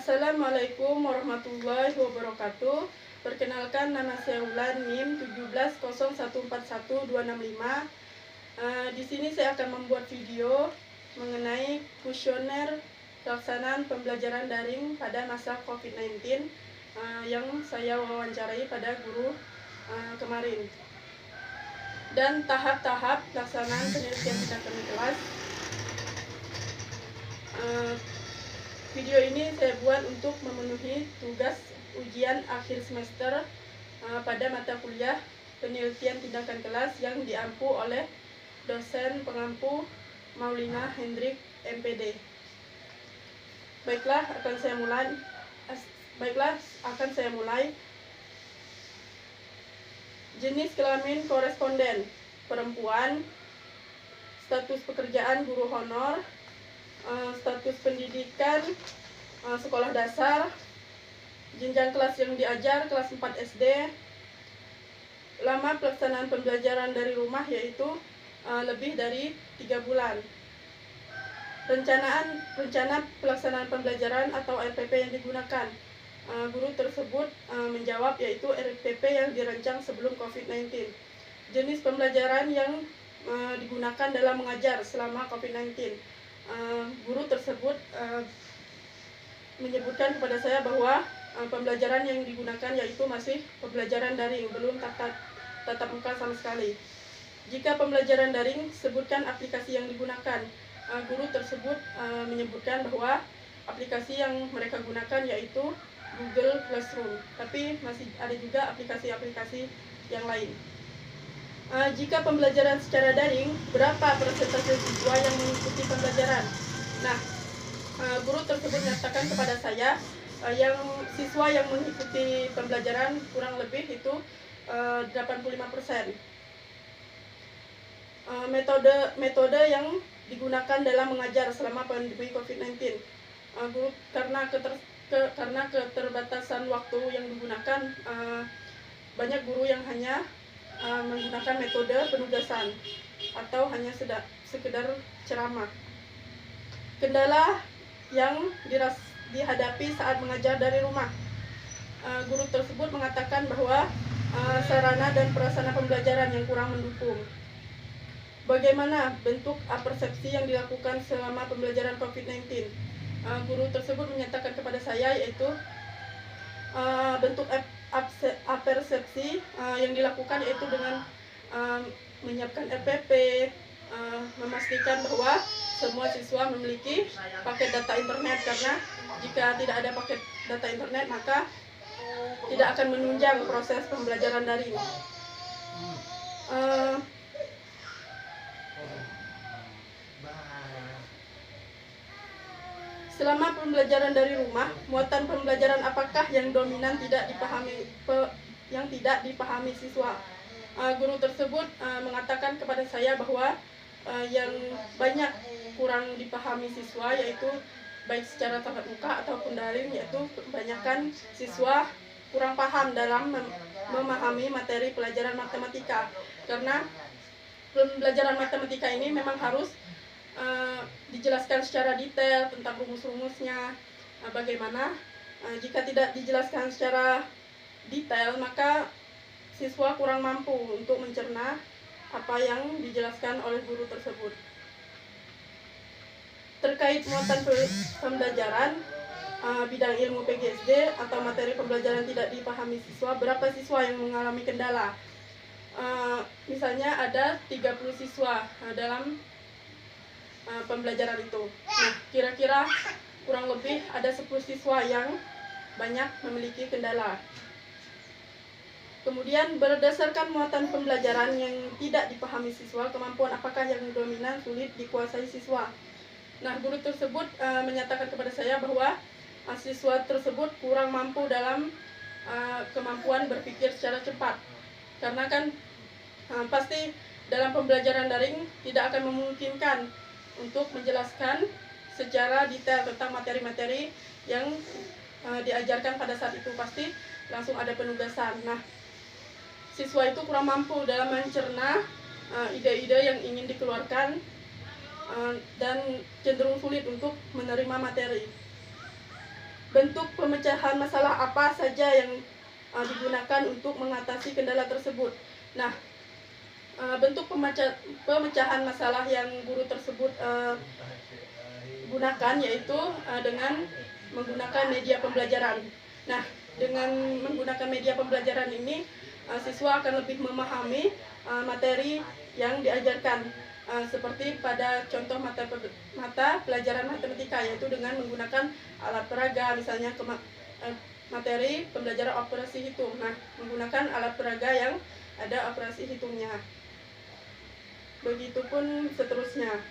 Assalamualaikum warahmatullahi wabarakatuh. Perkenalkan, nama saya Wulan, NIM 170141265. Di sini saya akan membuat video mengenai kuesioner pelaksanaan pembelajaran daring pada masa COVID-19 yang saya wawancarai pada guru kemarin. Dan tahap-tahap pelaksanaan penelitian tindakan kelas. Video ini saya buat untuk memenuhi tugas ujian akhir semester pada mata kuliah penelitian tindakan kelas yang diampu oleh dosen pengampu Maulina Hendrik MPD. Baiklah, akan saya mulai. Jenis kelamin koresponden perempuan, status pekerjaan guru honor, status pendidikan sekolah dasar, jenjang kelas yang diajar kelas 4 SD, lama pelaksanaan pembelajaran dari rumah yaitu lebih dari 3 bulan. Rencana pelaksanaan pembelajaran atau RPP yang digunakan. Guru tersebut menjawab yaitu RPP yang dirancang sebelum COVID-19. Jenis pembelajaran yang digunakan dalam mengajar selama COVID-19. Guru tersebut menyebutkan kepada saya bahwa pembelajaran yang digunakan yaitu masih pembelajaran daring, belum tatap muka sama sekali. Jika pembelajaran daring, sebutkan aplikasi yang digunakan. Guru tersebut menyebutkan bahwa aplikasi yang mereka gunakan yaitu Google Classroom, tapi masih ada juga aplikasi-aplikasi yang lain. Jika pembelajaran secara daring, berapa persentase siswa yang mengikuti pembelajaran? Nah, guru tersebut menyatakan kepada saya yang siswa yang mengikuti pembelajaran kurang lebih itu 85%. Metode yang digunakan dalam mengajar selama pandemi COVID-19. Guru karena keterbatasan waktu yang digunakan, banyak guru yang hanya menggunakan metode penugasan atau hanya sekedar ceramah. Kendala yang dihadapi saat mengajar dari rumah. Guru tersebut mengatakan bahwa sarana dan prasarana pembelajaran yang kurang mendukung. Bagaimana bentuk apersepsi yang dilakukan selama pembelajaran COVID-19? Guru tersebut menyatakan kepada saya yaitu bentuk apersepsi yang dilakukan yaitu dengan menyiapkan RPP, memastikan bahwa semua siswa memiliki paket data internet, karena jika tidak ada paket data internet maka tidak akan menunjang proses pembelajaran daring. Selama pembelajaran dari rumah, muatan pembelajaran apakah yang dominan tidak dipahami siswa? Guru tersebut mengatakan kepada saya bahwa yang banyak kurang dipahami siswa yaitu baik secara tatap muka ataupun daring, yaitu kebanyakan siswa kurang paham dalam memahami materi pelajaran matematika, karena pembelajaran matematika ini memang harus dijelaskan secara detail tentang rumus-rumusnya. Bagaimana jika tidak dijelaskan secara detail maka siswa kurang mampu untuk mencerna apa yang dijelaskan oleh guru tersebut. Terkait muatan pembelajaran bidang ilmu PGSD atau materi pembelajaran tidak dipahami siswa, berapa siswa yang mengalami kendala? Misalnya ada 30 siswa dalam pembelajaran itu. Nah, kira-kira kurang lebih ada 10 siswa yang banyak memiliki kendala. Kemudian berdasarkan muatan pembelajaran yang tidak dipahami siswa, kemampuan apakah yang dominan sulit dikuasai siswa? Nah, guru tersebut menyatakan kepada saya bahwa siswa tersebut kurang mampu dalam kemampuan berpikir secara cepat. Karena kan pasti dalam pembelajaran daring tidak akan memungkinkan untuk menjelaskan secara detail tentang materi-materi yang diajarkan pada saat itu, pasti langsung ada penugasan. Nah, siswa itu kurang mampu dalam mencerna ide-ide yang ingin dikeluarkan dan cenderung sulit untuk menerima materi. bentuk pemecahan masalah apa saja yang digunakan untuk mengatasi kendala tersebut. Nah, bentuk pemecahan masalah yang guru tersebut gunakan yaitu dengan menggunakan media pembelajaran. Nah, dengan menggunakan media pembelajaran ini, siswa akan lebih memahami materi yang diajarkan, seperti pada contoh mata pelajaran matematika, yaitu dengan menggunakan alat peraga, misalnya materi pembelajaran operasi hitung. Nah, menggunakan alat peraga yang ada operasi hitungnya. Begitupun seterusnya.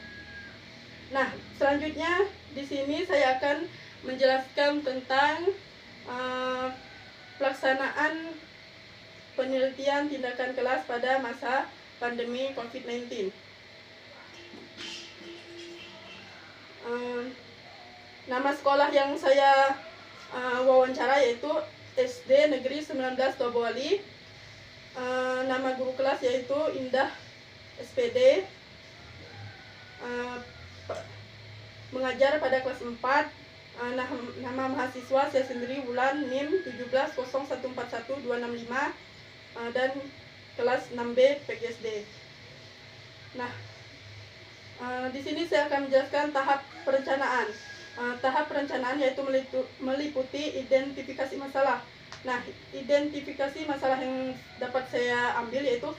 Nah, selanjutnya di sini saya akan menjelaskan tentang pelaksanaan penelitian tindakan kelas pada masa pandemi COVID-19. Nama sekolah yang saya wawancara yaitu SD Negeri 19 Tobuali. Nama guru kelas yaitu Indah SPD. Mengajar pada kelas 4. Nama mahasiswa saya sendiri Wulan, NIM 170141265 dan kelas 6B PGSD. Nah, di sini saya akan menjelaskan tahap perencanaan. Tahap perencanaan yaitu meliputi identifikasi masalah. Nah, identifikasi masalah yang dapat saya ambil yaitu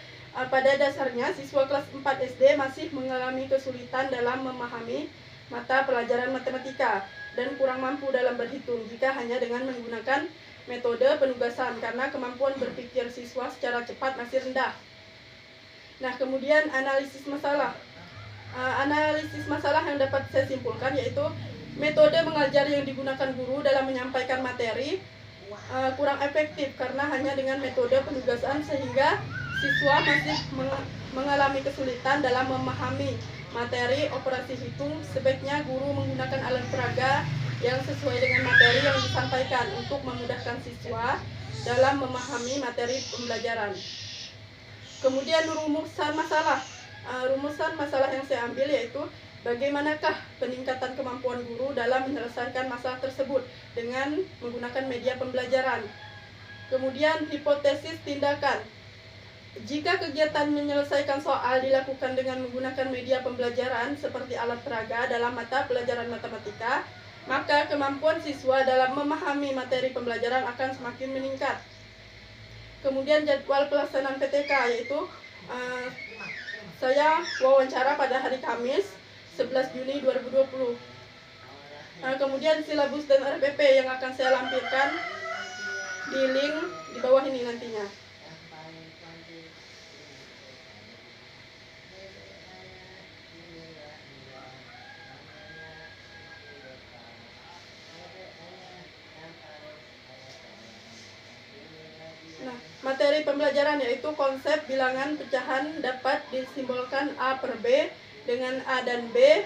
pada dasarnya siswa kelas 4 SD masih mengalami kesulitan dalam memahami mata pelajaran matematika dan kurang mampu dalam berhitung jika hanya dengan menggunakan metode penugasan karena kemampuan berpikir siswa secara cepat masih rendah. Nah, kemudian analisis masalah. Analisis masalah yang dapat saya simpulkan yaitu metode mengajar yang digunakan guru dalam menyampaikan materi kurang efektif karena hanya dengan metode penugasan sehingga siswa masih mengalami kesulitan dalam memahami materi operasi hitung. Sebaiknya guru menggunakan alat peraga yang sesuai dengan materi yang disampaikan untuk memudahkan siswa dalam memahami materi pembelajaran. Kemudian rumusan masalah. Rumusan masalah yang saya ambil yaitu bagaimanakah peningkatan kemampuan guru dalam menyelesaikan masalah tersebut dengan menggunakan media pembelajaran. Kemudian hipotesis tindakan. Jika kegiatan menyelesaikan soal dilakukan dengan menggunakan media pembelajaran seperti alat peraga dalam mata pelajaran matematika, maka kemampuan siswa dalam memahami materi pembelajaran akan semakin meningkat. Kemudian jadwal pelaksanaan PTK yaitu saya wawancara pada hari Kamis 11 Juni 2020. Kemudian silabus dan RPP yang akan saya lampirkan di link di bawah ini nantinya. Nah, materi pembelajaran yaitu konsep bilangan pecahan dapat disimbolkan A per B dengan A dan B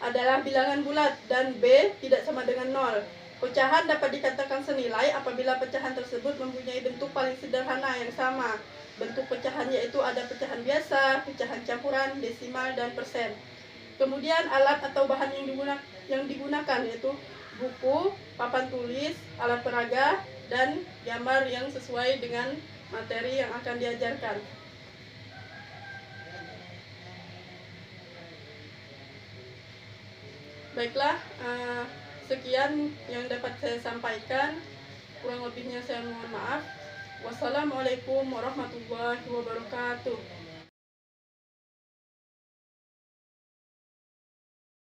adalah bilangan bulat dan B tidak sama dengan 0. Pecahan dapat dikatakan senilai apabila pecahan tersebut mempunyai bentuk paling sederhana yang sama. Bentuk pecahan yaitu ada pecahan biasa, pecahan campuran, desimal, dan persen. Kemudian alat atau bahan yang digunakan yaitu buku, papan tulis, alat peraga, dan gambar yang sesuai dengan materi yang akan diajarkan. Baiklah, sekian yang dapat saya sampaikan. Kurang lebihnya saya mohon maaf. Wassalamualaikum warahmatullahi wabarakatuh.